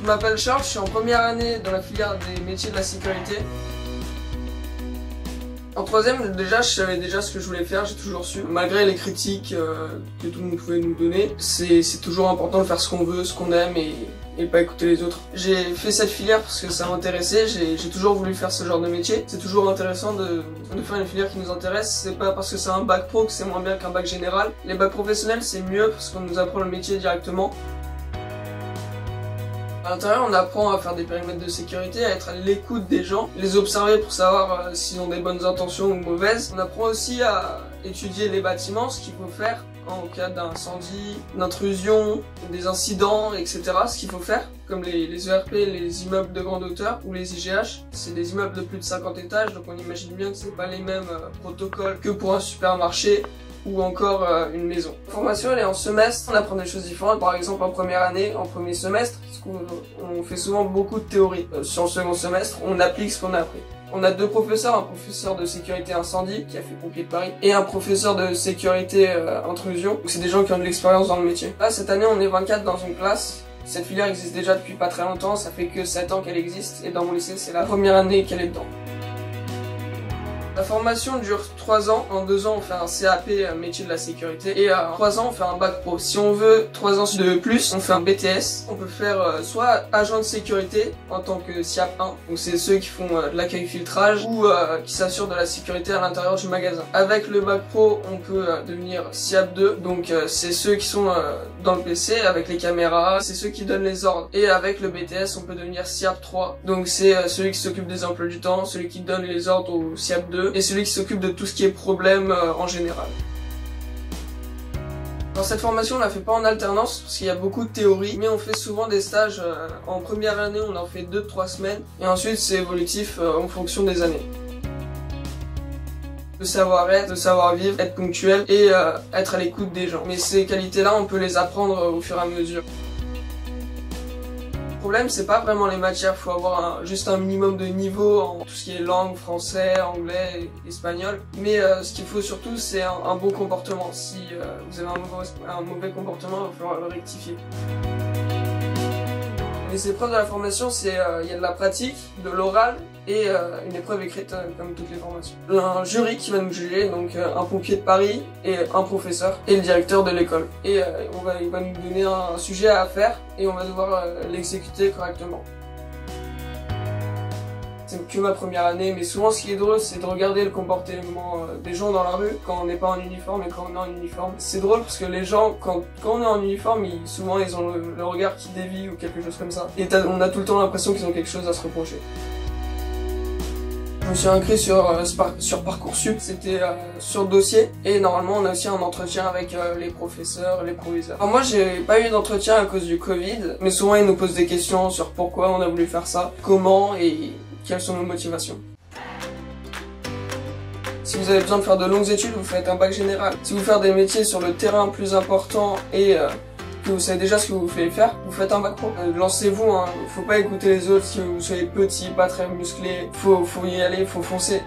Je m'appelle Charles, je suis en première année dans la filière des métiers de la sécurité. En troisième, déjà, je savais déjà ce que je voulais faire, j'ai toujours su. Malgré les critiques que tout le monde pouvait nous donner, c'est toujours important de faire ce qu'on veut, ce qu'on aime et pas écouter les autres. J'ai fait cette filière parce que ça m'intéressait, j'ai toujours voulu faire ce genre de métier. C'est toujours intéressant de faire une filière qui nous intéresse. C'est pas parce que c'est un bac pro que c'est moins bien qu'un bac général. Les bacs professionnels, c'est mieux parce qu'on nous apprend le métier directement. À l'intérieur, on apprend à faire des périmètres de sécurité, à être à l'écoute des gens, les observer pour savoir s'ils ont des bonnes intentions ou mauvaises. On apprend aussi à étudier les bâtiments, ce qu'il faut faire en cas d'incendie, d'intrusion, des incidents, etc. Ce qu'il faut faire, comme les ERP, les immeubles de grande hauteur ou les IGH. C'est des immeubles de plus de 50 étages, donc on imagine bien que c'est pas les mêmes protocoles que pour un supermarché ou encore une maison. La formation elle est en semestre, on apprend des choses différentes. Par exemple en première année, en premier semestre, on fait souvent beaucoup de théorie. Sur le second semestre, on applique ce qu'on a appris. On a deux professeurs, un professeur de sécurité incendie qui a fait pompier de Paris et un professeur de sécurité intrusion. C'est des gens qui ont de l'expérience dans le métier. Là cette année on est 24 dans une classe. Cette filière existe déjà depuis pas très longtemps, ça fait que 7 ans qu'elle existe et dans mon lycée c'est la première année qu'elle est dedans. La formation dure 3 ans. En 2 ans, on fait un CAP métier de la sécurité et à 3 ans, on fait un bac pro. Si on veut 3 ans de plus, on fait un BTS. On peut faire soit agent de sécurité en tant que SIAP 1, donc c'est ceux qui font de l'accueil filtrage ou qui s'assurent de la sécurité à l'intérieur du magasin. Avec le bac pro, on peut devenir SIAP 2, donc c'est ceux qui sont dans le PC avec les caméras, c'est ceux qui donnent les ordres. Et avec le BTS, on peut devenir SIAP 3, donc c'est celui qui s'occupe des emplois du temps, celui qui donne les ordres au SIAP 2. Et celui qui s'occupe de tout ce qui est problème en général. Dans cette formation, on la fait pas en alternance parce qu'il y a beaucoup de théorie, mais on fait souvent des stages. En première année, on en fait 2-3 semaines, et ensuite c'est évolutif en fonction des années. De savoir-être, de savoir-vivre, être ponctuel et être à l'écoute des gens. Mais ces qualités-là, on peut les apprendre au fur et à mesure. Le problème, c'est pas vraiment les matières, faut avoir juste un minimum de niveau en tout ce qui est langue, français, anglais, espagnol. Mais ce qu'il faut surtout, c'est un bon comportement. Si vous avez un mauvais comportement, il va falloir le rectifier. Les épreuves de la formation, c'est il y a de la pratique, de l'oral et une épreuve écrite comme toutes les formations. Un jury qui va nous juger, donc un pompier de Paris et un professeur et le directeur de l'école. Et il va nous donner un sujet à faire et on va devoir l'exécuter correctement. C'est que ma première année, mais souvent ce qui est drôle, c'est de regarder le comportement des gens dans la rue quand on n'est pas en uniforme et quand on est en uniforme. C'est drôle parce que les gens, quand on est en uniforme, souvent ils ont le regard qui dévie ou quelque chose comme ça. Et on a tout le temps l'impression qu'ils ont quelque chose à se reprocher. Je me suis inscrit sur Parcoursup, c'était sur dossier et normalement on a aussi un entretien avec les professeurs, les proviseurs. Alors moi j'ai pas eu d'entretien à cause du Covid, mais souvent ils nous posent des questions sur pourquoi on a voulu faire ça, comment et quelles sont nos motivations. Si vous avez besoin de faire de longues études, vous faites un bac général. Si vous faites des métiers sur le terrain plus important et que vous savez déjà ce que vous voulez faire, vous faites un bac pro. Lancez-vous, hein. Faut pas écouter les autres, si vous soyez petit, pas très musclé, faut y aller, faut foncer.